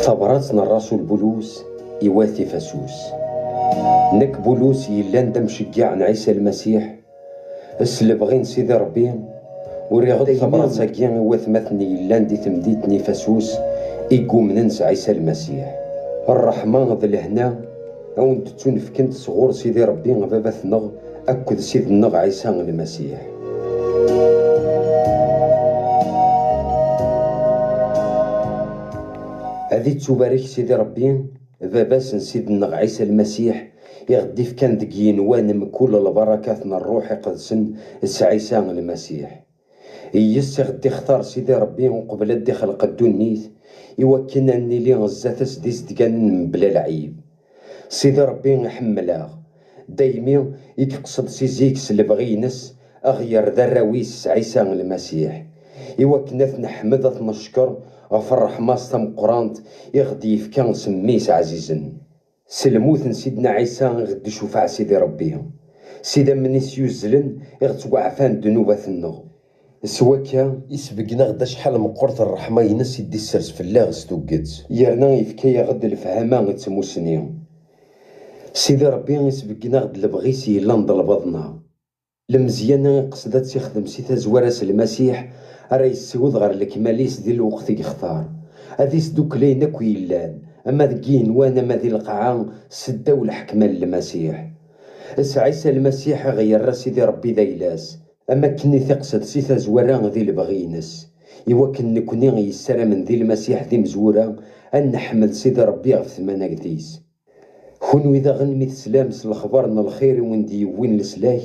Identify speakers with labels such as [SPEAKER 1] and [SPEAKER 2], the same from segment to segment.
[SPEAKER 1] ثبراتنا الرسول بولوس يواتي فاسوس. نك بولوس يلان دا مشجع عيسى المسيح اللي بغين سيدي ربي وريغد ثبرات ساكين واثمثني يلان دي تمديتني فاسوس يقوم ننسى عيسى المسيح الرحمن ذا لهنا او نتون فكنت صغور سيدي ربي بابا ثنغ اكد سيد النغ عيسى المسيح. هذه تبارك سيدي ربي باباس سيدنا عيسى المسيح يغدي في كان دقين وانم كل البركاتنا الروح قدسن عيسى المسيح يس غدي اختار سيدي ربي وقبل الدي خلق الدنيث يوكلنا اني لي غزات سديس دقان بلا العيب. سيدي ربي نحملها دايمي يقصد سيزيكس اللي بغينس اغير ذراويس عيسى المسيح يوكلنا نحمد نشكر غفرح ماستم قرانت يغدي في كان سميس عزيزا سلموث سيدنا عيسى غدي شوفع سيدي ربي سيدا منيس يوزلن يغتوع عفان دنوبة النغ سواكا يسبقنا غدا شحال من قرط الرحمة ينس يدي السرس في الله غستوقت يانا يفكايا غد الفهامة غتموسني سيدي ربي يسبقنا غد البغيس يلا نضلبضنا المزيانة قصدات سيخدم سيتا زوارس المسيح راه يسود غير الكماليس ديال الوقت يختار هذي سدوك لينا كويلان اما ذكين وانا ما ذي القاعة سداو الحكمة للمسيح عيسى المسيح غير سيدي ربي ذيلاس اما كني تقصد سيتا زوارا ذي البغينس يوكن نكوني يسرى من ذي المسيح ذي مزورة ان نحمد سيدي ربي غف ثمانا قديس كون اذا غنمي تسلامس الخبرنا الخير وندي وين لسلاك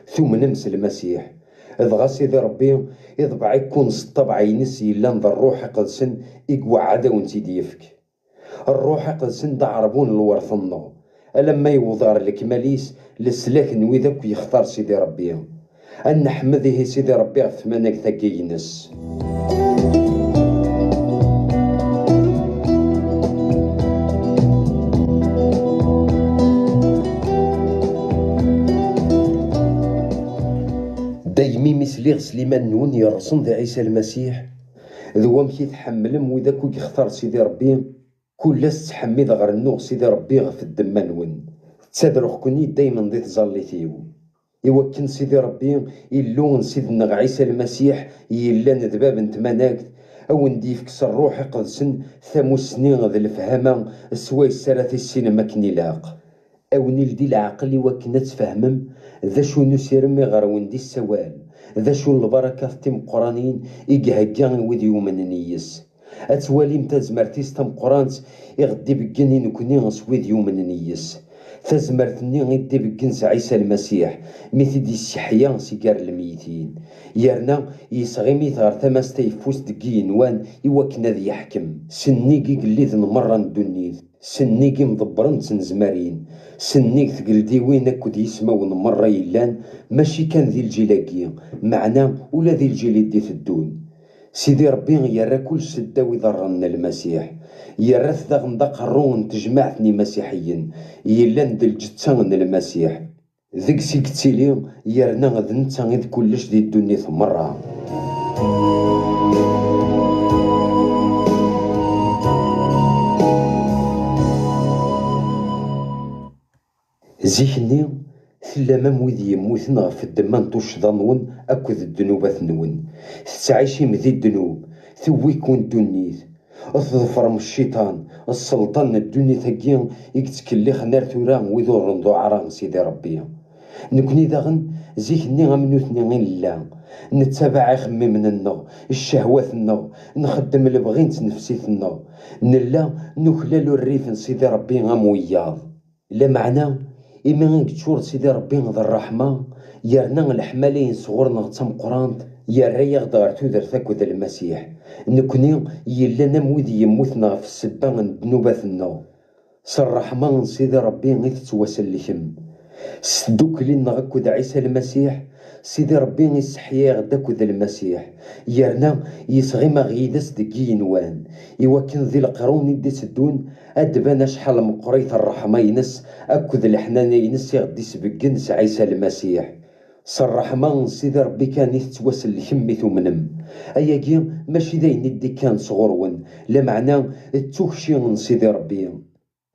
[SPEAKER 1] ثم نمس المسيح إذ سيدي ربي يضبع يكون الطبع ينس يلا ذا الروح قدسن يقوى عدا ونتي يفك الروح قدسن دا عربون الورثنا ألما يوضار الكماليس لسلاك نويذك ويختار سيدي ربي أن نحمده سيدي ربي غثمانك ثقي ينس. دايمي مثلي سليمان نون يرسم ذا عيسى المسيح ذوام كي يتحملم وذاك يختار سيدي ربي كل تحمي ذا غير النوغ سيدي ربي غف الدم نون تسادروخ كوني دايما ذي تزاليتيو يوكن سيدي ربي يلون سيدنا عيسى المسيح يلان ذباب نتمناكت او نديف كسر روحي قدسن ثامو سنين ذا الفهامة سواي السلاثي السين ماكني لاق او نلدي العقل يوكن تفهمم ذا شو نسيرمي غير وندي السوال ذا شو البركة تيم قرانين إيقهجان ويديو من نيس أتوالي متازمرتيس تم قرانت يغدي بقني نكوني غسويديو من نيس تازمرتني غدي بقنس عيسى المسيح مثل دي السحيان سيقار الميتين يارنا يسغيمي ثغر ثماس تيفوس دقي نوان يوكنا ذي يحكم سنيقي قليذ مرة ندونيذ سنيقي مضبرن تنزمارين سنيق ثقل ديوين كود يسمون مرة يلان ماشي كان ذي الجيلاقي معنا ولا ذي الجيل دي الدون سيدي ربي يرى كل سدة ويضرن المسيح يرى ثغ ندق الرون تجمعتني مسيحيا يلان ذي الجتان المسيح ذيك سيكتيلي يرنا ذنتا إذ كلش دي الدنيا مرة. زيكني ثلاما موذي يموتن غف الدمان توش ظنون أكد الدنوبات نون تعيشي مذي الدنوب ثوي كون دنيث الظفر من الشيطان السلطان الدنيا ثقين يكتكلخ نار ثوران ويذو رندو عران سيدي ربي نكوني داغن زيكني غمنوثني غين لا نتبع خمي من النغ الشهوات النغ نخدم البغينت نفسيت النغ نلا نخلالو الريف سيدي ربي غموياض لا معنى إما غنكتشور سيدي ربي ذا الرحمة يرنا الحمالين صغورنا غتم قرانت يرى يغدار تودر ثاكو المسيح نكوني يلا موذي يموتنا في السبان ذنوباتنا الرحمة سيدي ربي غي تتواصل لكم سدوك لنا غاكو عيسى المسيح سيدي ربي يسحيا غداكو المسيح يرنا يسغي ما غيدس دقي نوان يوكن ذي القرون يدي سدون أدبانا شحال مقريت الرحمة ينس أكد الحنان ينس يغدي سبقنس عيسى المسيح الرحمة سيدي ربي كان يتواسل الكم ثمنم أياكي ماشي داين يدي كان صغرون، لا معنى التوكشي سيدي ربي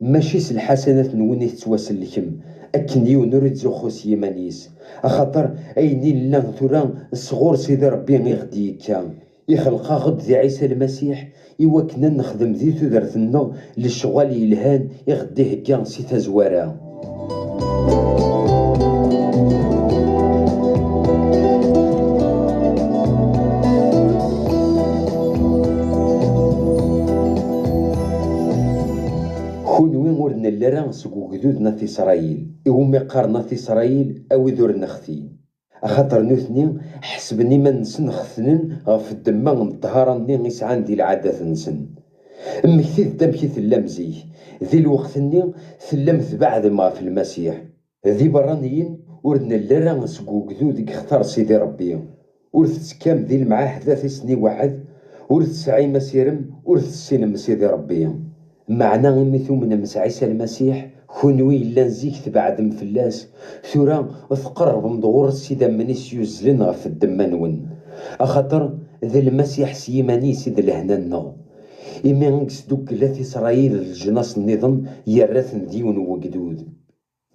[SPEAKER 1] ماشي الحسنات نوني تتواسل الكم أكن يونورد زوخوس يمانيس، أخاطر أيني لا ثورا الصغور سيدي ربي غدي كان يخلقا غد ذي عيسى المسيح إوا كنا نخدم ذي تدرثنا للشغال يلهان يغديه كان سي تزوارا. كونوي ورنا لرا سكو جدودنا في إسرائيل إهما قارنا في إسرائيل أو ذور نختين، أخاطر نوثني حسبني ما نسن خثنن غف الدماغ مطهراني غيسعان دي العادات نسن مكثي دمكي ثلام زيه ذي الوقت ني ثلمت بعد ما في المسيح ذي برانيين ورنا لرا سكو جدودك اختار سيدي ربي ورث كام ذي المعاهدة في سني واحد ورث سعي مسيرم ورث السينم سيدي ربي معنا غمثو من مسعيس المسيح كونوي إلا نزيك بعد مفلاس ثورا تقرب مدغور السيدة منيس يوزلن غف الدمانون أخاطر ذا المسيح سيماني سيد الهنانا إما نقصدوك لا في إسرائيل الجناس النظام يراثن ديون وقدود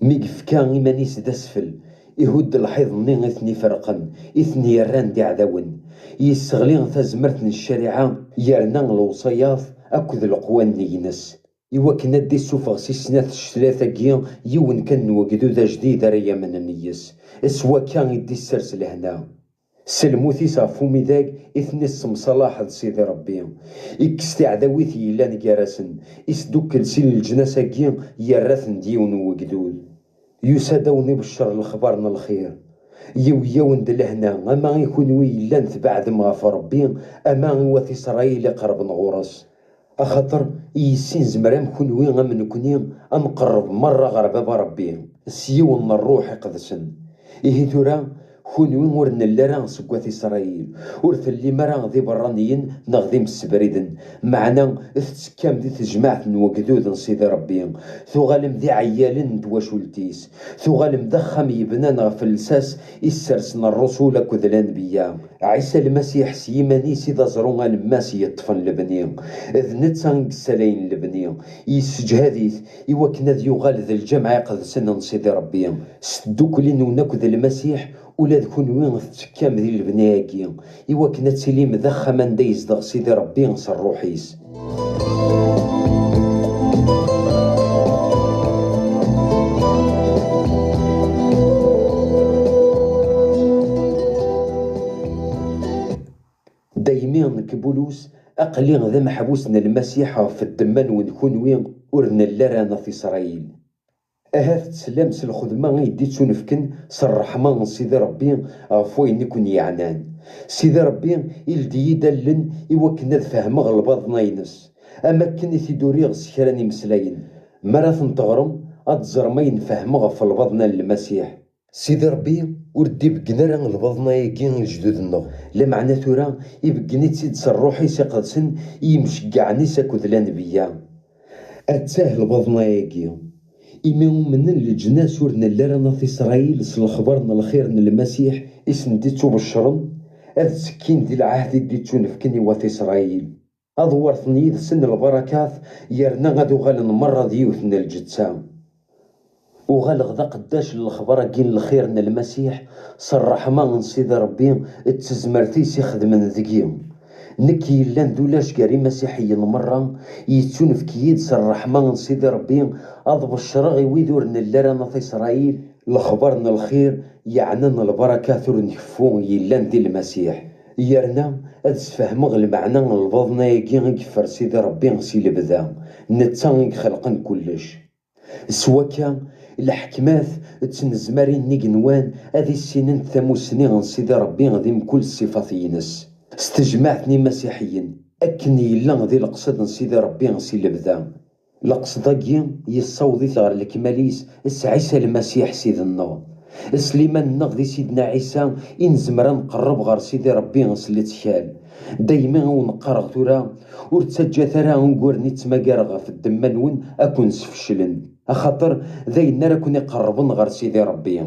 [SPEAKER 1] ميقفكا إيمانيس داسفل يهود الحيض ني إثني فرقا إثني يران دي عداون يستغلين تزمرت الشريعة يرنا الوصيات أكد القوان نينس إوا كنا دي سوفغ سي سنات الثلاثة كيا يون كان وقدو ذا جديد ريا من النيس سوا كان يدي السرس لهنا سلموثي صافومي ذاك إثني السمصلاح سيدي ربي إكستي عداويثي إلا نكارسن إسدوك لسين الجناسة كيا يراثن ديون وقدود يسادوني بالشر الخبارنا الخير يون دلهنا أما يكون ويلان بعد ما في ربي أما وثي إسرائيل قرب نغورس أخاطر يسين زمرام كونوي غمن كوني أنقرب مرة غربة بربي سيون الروح قدسن إيه تورا كونوي ورنا لرا سكوات إسرائيل ورث اللي مرا ذي برانيين نغذي السبريدن معنا تسكام ذي تجمعت وقدود سيدي ربي ثو غالم ذي عيالن دواشولتيس ثو غالم ضخم يبنانا في الساس يسرسنا الرسول كذلان بيا عيسى المسيح سيماني سيدا زرون الماس يطفن لبني ذنت سانق السلاين لبني يسجهاديث يوكنا ذي يغال ذي الجمع قد سنن سيدي ربي سدوك لين ونكذ المسيح ولا تكون وين تسكام ذي البناياكي إوا كنا تسيلي مذخة من دايز دغ سيدي ربي نصر روحيس دايمين كبولوس أقلي ذا محبوسنا المسيح في الدمان ونكون وين ورنا لرانا في إسرائيل أهات تسلام الخدمة يدي تونفكن الرحمة سيدي ربي فوين يكون يعنان سيدي ربي يلدي يدلن إوا كنا فهم غلباض ناينس أما كني تيدوري غسكراني مسلاين مراثن تغرم أتزر ما ينفهم في البضنا المسيح سيدي ربي وردي بقنا راه البضنا يكين الجدودنا لا معنى ثورا يبقني تسيد سروحي سيقدسن يمشقعني ساكو ذلا نبيا أتساه البضنا يكين إما من الجناس ورنا لرانا في إسرائيل سلخبرنا الخير من المسيح اسم ديتو بالشرم هذا سكين دي العهد ديتو نفكني وفي إسرائيل أضورثني سن البركات يرنا غادو غال مرة ديوثنا الجدسام وغال غدا قداش الخبر كين الخير من المسيح صرح ما سيدي ربي التزمرتي سيخدم من ذكيهم نكي لان دولاش كاري مسيحيا مرة يتون في كيد صرح ما سيدي ربي أضب الشرغي ويدورنا لرانا في إسرائيل لخبرنا الخير يعنن البركة ثور نكفون يلان دي المسيح يرنا أتسفهم المعنى البضنا يكين يكفر سيدي ربي سي لبدا نتان خلقن كلش سواكا الحكمات تنزمارين نيقنوان هذه السنين ثموسني سيدي ربي غادي من كل الصفات ينس استجمعتني مسيحيين أكني لا ذي القصد سيدي ربي غسي لبدا القصداكي يصوضي غير الكماليس عيسى المسيح سيدنا سليمان نغذي سيدنا عيسى إنزمرا نقرب غير سيدي ربي غسلي تشال دايما ونقرغ ثورا ورتسجى ثرا ونقول نتماكارغ في الدمانون أكون سفشلن أخاطر ذاين راه كون يقربن غير سيدي ربي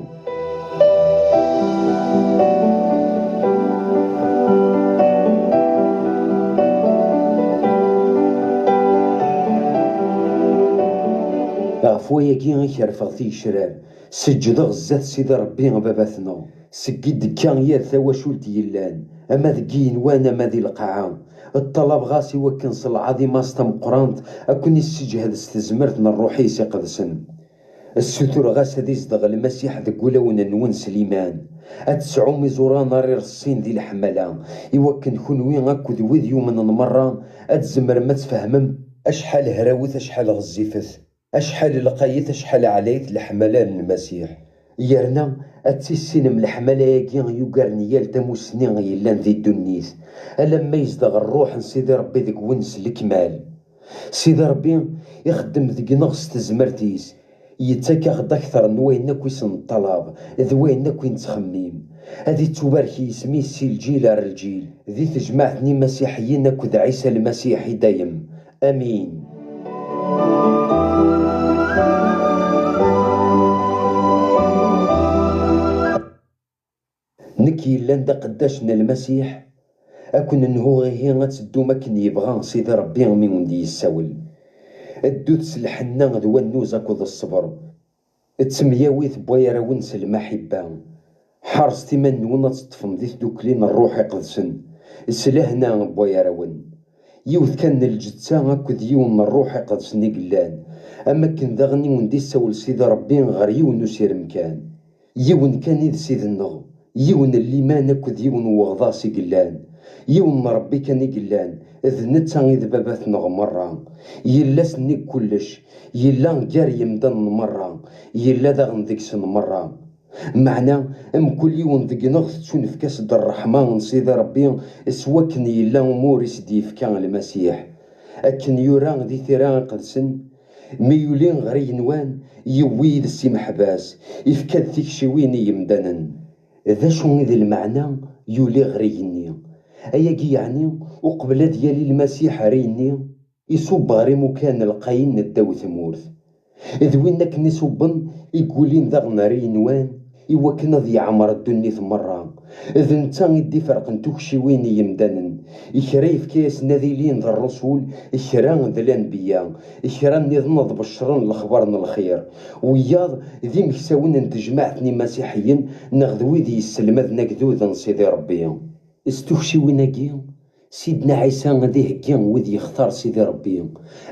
[SPEAKER 1] غفواياكي غيكرفغ تيشرار سجد غزات سيدي ربي باباتنا سكيد كان يا ثواشولت يلان اما ذكين وانا ما ذي القاعة الطلب غاسي وكنص العظيمة استمقرانت اكون السجهد استزمرت من روحي سيقدسن الستور غاس هذي صدغ المسيح ذك ولون نون سليمان اتسعو ميزورا ناري الصين ذي الحملة يوكن كونوين اكد وذيو من المرة اتزمر ما تفهمم اشحال هراوث اشحال غزيفث اشحال لقايت اشحال عليت الحملة للمسيح يرنا اتسيسين من الحملة ياكي يوكارنيال تموسني يلان ذي الدنيس ألما يزدغ الروح سيدي ربي ذك ونس الكمال سيدي ربي يخدم ذك نغس تزمرتيس يتاكا غدا أكثر نوين كويسن الطلب ذوين كوين تخميم هذه تباركي اسمي سي الجيل على الجيل ذي تجمعتني مسيحيين كذا عيسى المسيحي دايم امين. نكي لندا قداشنا المسيح اكون انه غيه غتسدو ما كان يبغى سيدي ربي غمي وندي يساول الدوت الحنا ذو النوز اكوض الصبر تسمياويث بوايا راونس المحبة حرصتي من نونا تطفم ذي دوكلين الروح يقدسن السلاهنا بوايا راون يوث كان الجدسا اكد يون الروح يقدسني قلان اما كن ذاغني وندي ساول سيدي ربي غير يون نسير مكان يون كان إذ سيد النغ يون اللي ما ناكد يون وغضاسي قلان يون ربي كان يقلان إذ نتا إذ باباتنا مرة يلا سني كلش يلا قار يمدن مرة يلا داغن ذيكسن مرة معنا كل يوم ذيك نغث تشون في كاس الرحمن سيدي ربي سواكن يلا أمور يسدي في كان المسيح أكن يوران ذي ثيران قدسن ميولين غري نوان يويد السي محباس يفكاد ثيك شوين يمدنن ذا شو ذي المعنى يولي غريني أياكي يعني وقبل ديالي المسيح ريني يصب غري مكان القاين الداو ثمورث إذ وينك نصبن يقولين ذا غناري نوان إوكنا ذي عمر الدنيا مرة إذ نتا يدي فرق نتوكشي وين يمدانن إخرايف كاس ناذيلين ذا الرسول إخران ذا الأنبياء إخران نظنض بشرن الأخبار الخير وياض ذي مكساون نتجمعتني مسيحيين نغذوي ذي السلمات نكذوذا سيدي ربي استوكشي ويناكي سيدنا عيسى غادي هكا وذي يختار سيدي ربي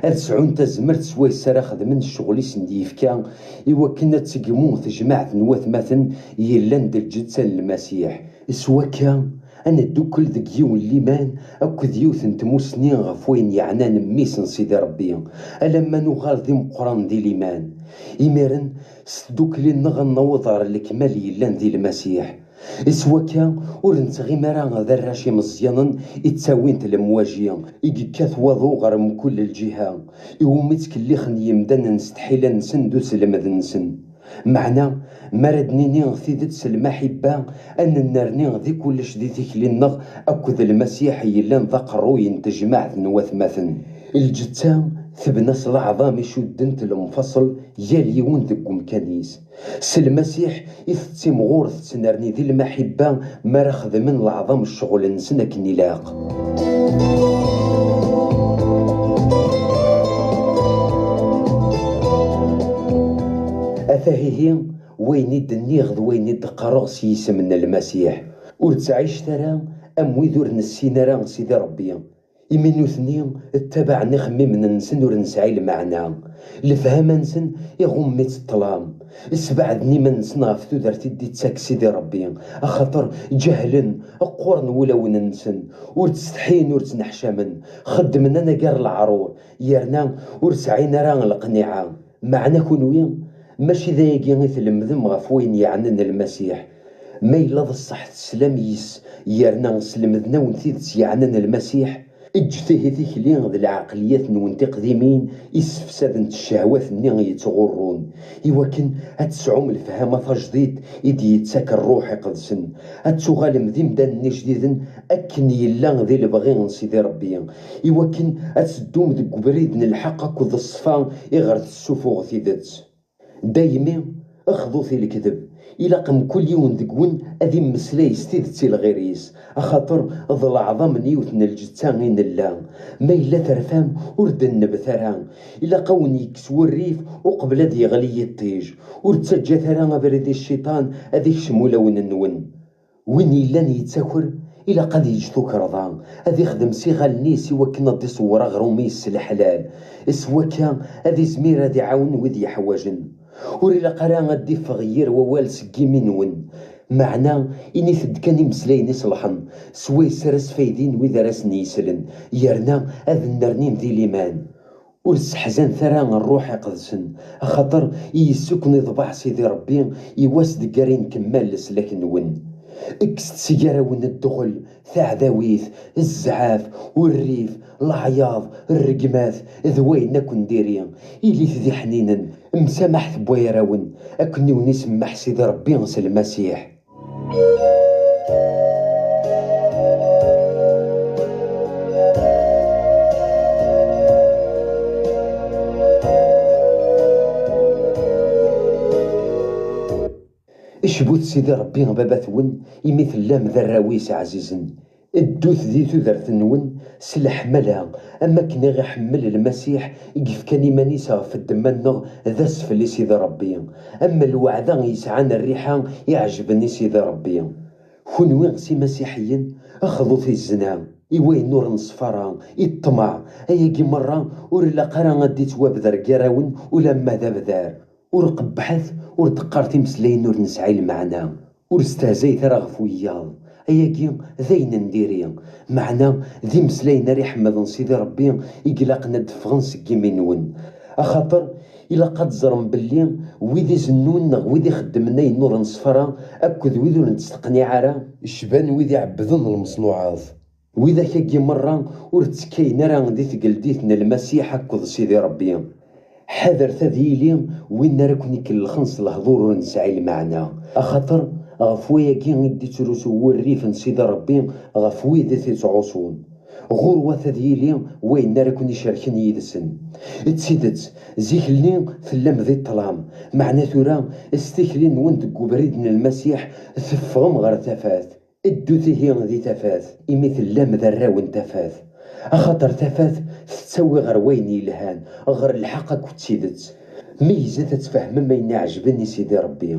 [SPEAKER 1] أتسعون تزمرت سواي سرا من الشغل يسندي يفكا إوا كنا تسقموث جماعة نواث مثلا يلان الجدسة للمسيح سواكا أنا دوكل ذك يوم الليمان أكد يوث نتموسني غفوين يعنان ميسن سيدي ربي ألما نغال ذي مقران ذي ليمان إميرن سدوكلي نغن نوضر الكمال يلان ذي المسيح إسواكا ورنت غي مرا ذا الراشي مزيانا يتساوين المواجية إيكاث وضو غير من كل الجهة إوميتك اللي خن يمدن نستحيلا نسندو سلمذ نسن معنا مردنيني غثيدت المحبة أن النرني ذي كلش ذي ذيك للنغ أكد المسيح يلان ذا قروي تجمع نواث مثلا الجتا ثبنا العظام يشدنت المفصل يا اليون ذك مكانيس سلمسيح يثتي مغورث تنرني ذي المحبة ما رخذ من العظام الشغل نسنك نلاق أثاهي وين الدنيغ وين الدقارغ سيس من المسيح ورتعيش ترى أم ويذور نسينا سيدي ربي إمنو ثنين اتبع نخمي من نسن ورنسعي المعنى الفهم نسن يغميت الطلام اسبعدني من نسن غفتو درتي دي تساك سيدي ربي أخطر جهلا أقورن ولو ننسن ورتستحين ورتنحشمن خدمنا أنا قار العرور يرنا ورسعينا راه القنيعة معنى كونوين ماشي ذايقي غيث المذم غفوين يعنن المسيح ما يلاض الصح تسلاميس يرنا نسلمذنا ونثيث يعنن المسيح اجتهديك لين ذي العقليات نونتي قديمين يسفسدن الشهوات ني يتغرون يوكن اتسعوم الفهامة جديد إدي يتساك الروح يقدسن اتسوغالم ذي مدان جديدن أكن يلا ذي البغين سيدي ربي يوكن اتسدوم ذي قبريدن الحق كذ الصفا يغرد السفوغ ثيدت دايما اخذو في الكذب إلا قم كل يوم ذكون أذي مسلاي ستيدتي الغيريس أخاطر ظل أعظم نيوثن الجتانين الله ما إلا ترفام ورد النبثران إلا قوني كسو الريف وقبل ذي غلي الطيج ورتسجى ثران برد الشيطان أذي شمولون النون وين إلا يتسكر إلا قد يجتو كرضان هذي يخدم صيغال نيسي وكنا دي صورة غروميس الحلال سوا كان هذي زمير هذي عاون وذي حواجن وريلا قرا غادي فغير ووال سكي منون معنا إني ثد كان يمسلاين يصلحن سوا يسرس فايدين وإذا راسني يسلن يرنا هذا النرنيم ذي ليمان ورسحزان ثران الروح يقدسن خاطر يسكن ضباح سيدي ربي يواسد قارين كمال لسلاك نون اكست سيجارة ون الدخل ثعذاويث الزعاف والريف العياض الرقماث ذوينا كون ديريا إلي ذي حنينا مسامحت بويا راون أكني ونسمح سيدي ربي غسل المسيح. اشبوت سيدي ربي بابا ثون يمثل لام ذراويس عزيزا الدوث ذي تذرت نون سلح ملا اما كنا غي حمل المسيح يقف كان يمانيسا في الدمانغ ذا سفلي سيدي ربي اما الوعدة يسعان الريحة يعجبني سيدي ربي كون وين سي مسيحيا اخذو في الزنا يوين نور نصفرا يطمع اياكي مرة ورلا قرا غادي توابذر كراون ولا ماذا بذار ورقب بحث وردقرت مسلين ور نسعي المعنى ورستهزيت راه فوياض اياكي ذين نديري معنا ذي مسلين ريح مضن سيدي ربي يقلقنا دفغن سكي منون اخاطر الا قد زرم باللي ويدي زنون ويدي خدمنا النور نصفرا اكد ويدو نتستقني عرا الشبان ويدي عبدن المصنوعات وإذا كاكي مرة ورتسكينا راه دي ثقلديتنا المسيح هكذا سيدي ربي حذر تذيلي وين راكني كالخنص الهضور ونسعي المعنى اخاطر غفويا كي غدي تروسو الريف نسيدي ربي غفوي ذي تيتعوصون غروة تذيلي وين راكني شاركن يدسن تسيدت زيكلني ثلام ذي الطلام معنى ثورا استكلين وند بريدن المسيح ثفغم غير تفات الدوثي هي ذي تفاث إمثل لام ذراون تفاث أخاطر تفاث تسوي غير وين يلهان غير الحق كتسيدت ميزة تتفهم ما ينعجبني سيدي ربي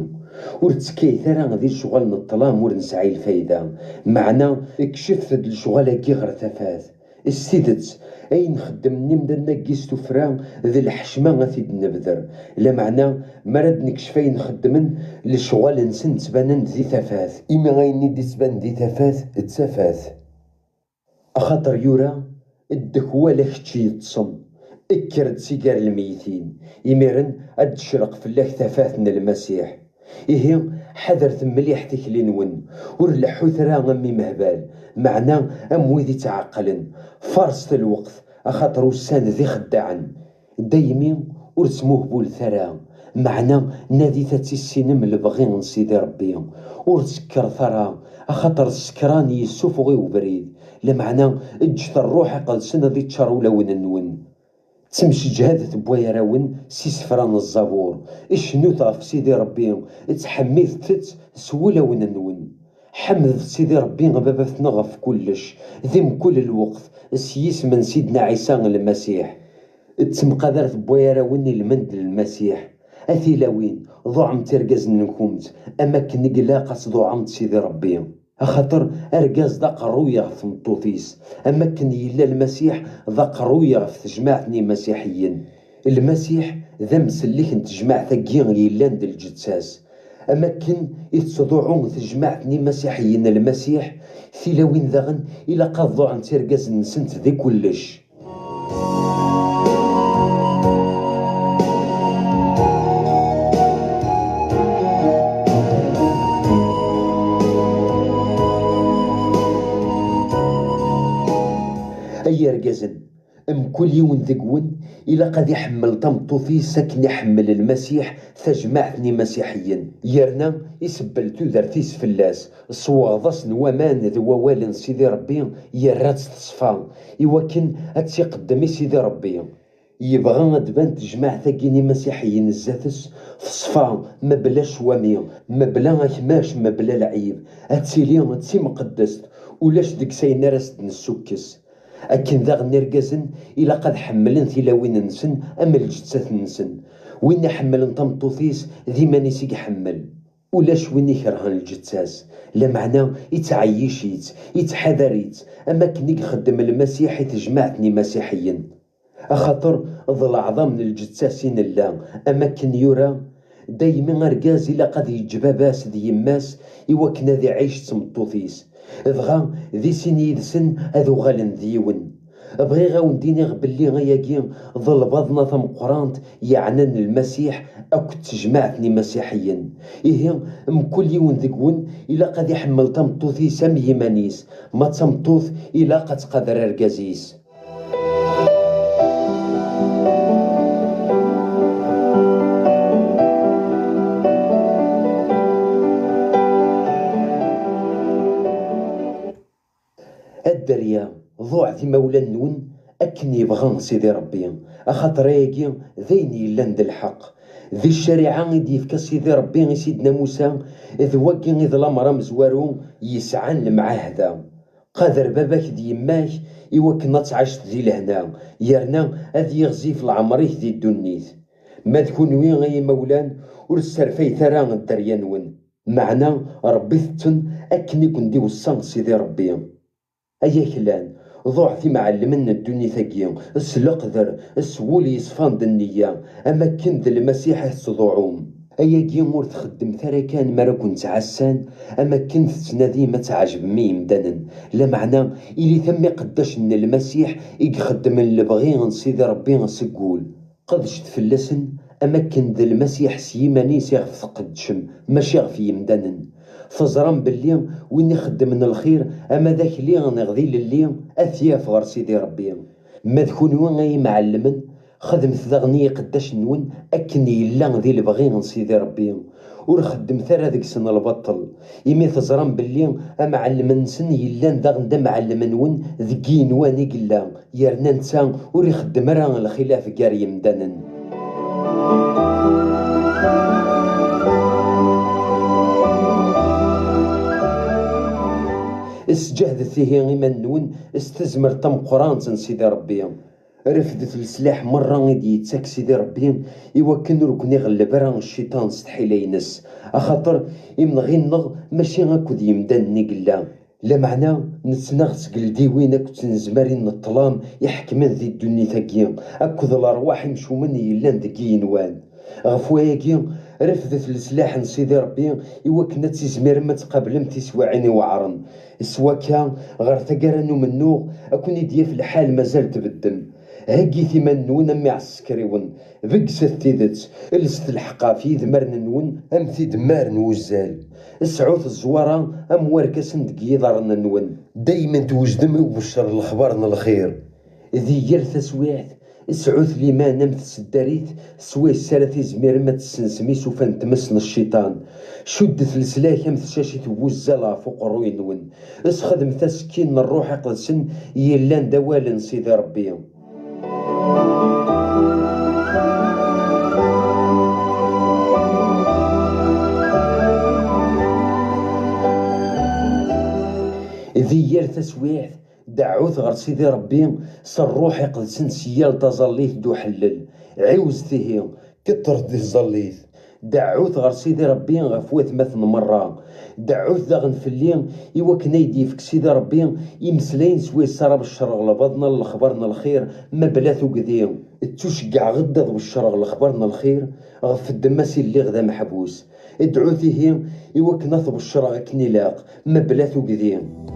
[SPEAKER 1] ورتسكي ثرا ذي الشغل نطلام ورنسعي الفايدة معنا اكشفت الشغل كي غير تفاث السيدت أين خدمني مدنا كيستو فران ذي الحشمة غثي نبذر لا معنى مرد نكشفين خدمن للشغل نسن تبانن ذي تفاث إما غيني دي تبان ذي تفاث تسافاث أخاطر يورا الدكوة لكتشي يتصم اكرد سيجار الميتين يميرن ادشرق في الله تفاثن المسيح إيه حذرت مليح تكلي نون ورلحو ثرا غمي مهبال معنا أموذي تعقلن فرصة الوقت أخاطر وسان ذي خداعا دايمي ورسموه بول ثرا معنا نادي تاتي السينم البغين سيدي ربي ورسكر ثرا أخاطر السكران يسوفغي وبريد لمعنا اجت الروح قد سنة ذي تشارو ون النون تمشي جهادة بوايا راون سي سفران الزابور اشنو طاف سيدي ربي تحميث تت سولا ون النون حمد سيدي ربي بابا ثنغف كلش ذم كل الوقت سيس من سيدنا عيسى المسيح تمقادرت بوايا راون المند المسيح اثيلاوين ضعم ترقز نكومت اما كنقلاقص ضعم سيدي ربي أخاطر أرقاز ذا قروية في مطوطيس أما كان يلا المسيح ذا قروية في تجماعتني مسيحيين المسيح ذا مسليك تجماع ثقين يلان دل الجتساس أما كان يتصدعون تجماعتني مسيحيين المسيح ثيلاوين ذاغن إلا قضوا عن ترقاز نسنت ذي كلش أي رجزن كل يوم ذقون إلا قد يحمل طمطوفي سكن يحمل المسيح تجمعتني مسيحيا يرنا يسبل تذرتيس فلاس صواضس نوامان ذو والن سيدي ربي يرات تصفى يوكن أتسي قدامي سيدي ربي يبغى تبان تجمع ثقيني مسيحيين الزاتس في صفا ما بلا شوامية ما بلا كماش ما بلا لعيب هاتسيلي تسي مقدست ولاش ديك ساينا راس نسوكس أكن ذا نرقزن إلا قد حملن ثلاوين نسن أما الجتسات نسن وين حملن طمطوثيس ذي ماني سيق حمل ولاش وين يكرهن الجتاس لا معنى يتعيشيت يتحذريت أما كني خدم المسيح تجمعتني مسيحيين أخاطر ظل أعظم من الجتاسين الله أما كن يرى دايما أرقاز إلا قد يجباباس ذي يماس إوكنا ذي عيش تمطوثيس ذغا ذي سن يدسن أذو غالن ذيون بغي غاون ديني بلي غياكي ظل بضنا ثم قرانت يعنن المسيح أكو تجمعتني مسيحيا إيه مكل يون ذكون إلا قد يحمل تمطوثي سمي مانيس ما تمطوث إلا قد قدر أرقازيس. الدريا ضوعتي مولا النون أكن يبغى سيدي ربي أخاطر ياكي ذين يلاند الحق ذي الشريعة يديفك سيدي ربي سيدنا موسى إذ وكي إذ الأمر مزوارو يسعى المعاهدة قادر باباك دي يماك إوكنا تعشت ذي لهنا يرنا أذ يغزي في العمريك ذي الدنيث ما تكون وين غي مولان ورسرفي ثرا الدريا نون معنا ربي ثتن أكن يكون دي وصان سيدي ربي أيا كلان ضعتي معلمنا الدنيا ثقيا السلقذر السولي يصفان النية أما كنت المسيح تصدعوم أيا كيمور تخدم ثرا كان مرا كنت عسان أما كنت تنادي ما تعجب مي مدانا لا معنى إلي ثمي قداش إن المسيح يخدم اللي بغي سيدي ربي نسقول قدش تفلسن أما كنت المسيح سيماني سيغف قدشم ماشي غف يمدانا فزران باللي وين يخدم من الخير اما ذاك اللي غنغذي للي اثياف غير سيدي ربي ما تكون وين غي معلمن خدمت ذغني قداش نون اكن يلا ذي البغي سيدي ربي ورخدم ثرا ذيك سن البطل يمي تزران باللي معلم نسن يلا ذا غندا معلم نون ذكي نواني قلا يرنا نتا وريخدم راه الخلاف كاري مدانن. استجهد فيه غيمان نون استزمر تم قران سيدي ربي رفدت السلاح مرة غيدي يتساك سيدي ربي إوكن ركني غلب راه الشيطان ستحيل ينس أخاطر إمن غينغ ماشي غاكود يمدانني قلا لا معنى نتناغ تقل ديوين أكو نزمارين الظلام يحكمن ذي الدنيا ثقيا أكود الأرواح يمشو مني يلان ذكي نوان غفواياكي رفدت السلاح نسيدي ربي إوكنا تيزمير ما تقابلم تيسوى عيني وعرن سواكا غير ثقرانو منو أكون يديا في الحال مازال تبدم هاكي ثمان نون أمي عسكريون بقسة تيدت الست الحقافي ذمرن نون أم دمار نوزال السعوث الزوارة أم واركس ندقي ضرن نون دايما توجدم وبشر الأخبار الخير ذي يرث سويعت السعوث لي ما نمت سداريت سوي السالة زمير ما تسنسمي سوفان تمسن الشيطان شدت السلاح ام تشاشي توزالها فوق الروي نون اسخدم تسكين الروح قدسن يلان دوالن سيدي ربي. ذي يرث سويعت دعوت غير سيدي ربي صر روحي قدسن سيال تظليت دو حلل عوز فيه كترت ذي الظليت دعوت غير سيدي ربي غفوات مثل مرة دعوت ذا غنفلي إوكنا يديفك سيدي ربي يمسلين سوي السراب الشرغ لبضنا لخبرنا الخير ما بلاثو قذيم تشجع غدا ذو الشرغ لخبرنا الخير غف الدماسي اللي غدا محبوس ادعوتيه إوكنا ذو الشرغ كنيلاق ما بلاثو قذيم.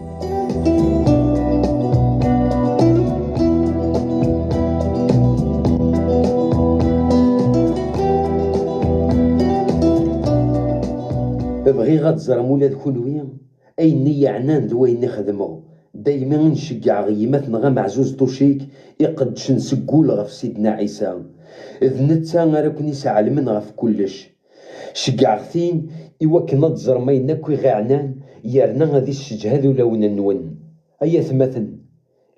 [SPEAKER 1] بغي غتزرى مولاد كلويا أي نية عنان ذوين نخدمو دايما نشجع غيماتنا غا معزوز طوشيك يقدش نسقول غف سيدنا عيسى إذ نتا راكن يسعى من غف كلش شجع غثين إوكنا تزر ماينا كوي غا عنان يرنا غادي الشجه هذو لون نون أيا ثمثن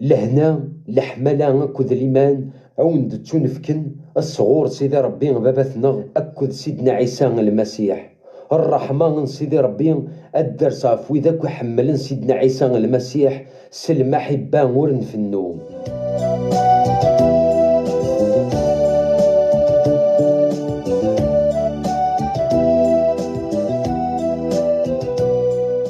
[SPEAKER 1] لهنا لحملا كذ الإيمان أوند تنفكن الصغور سيدي ربي باباتنا أكد سيدنا عيسى المسيح. الرحمة سيدي ربي الدرس في ذاك حملن سيدنا عيسى المسيح سلم حبان ورن في النوم.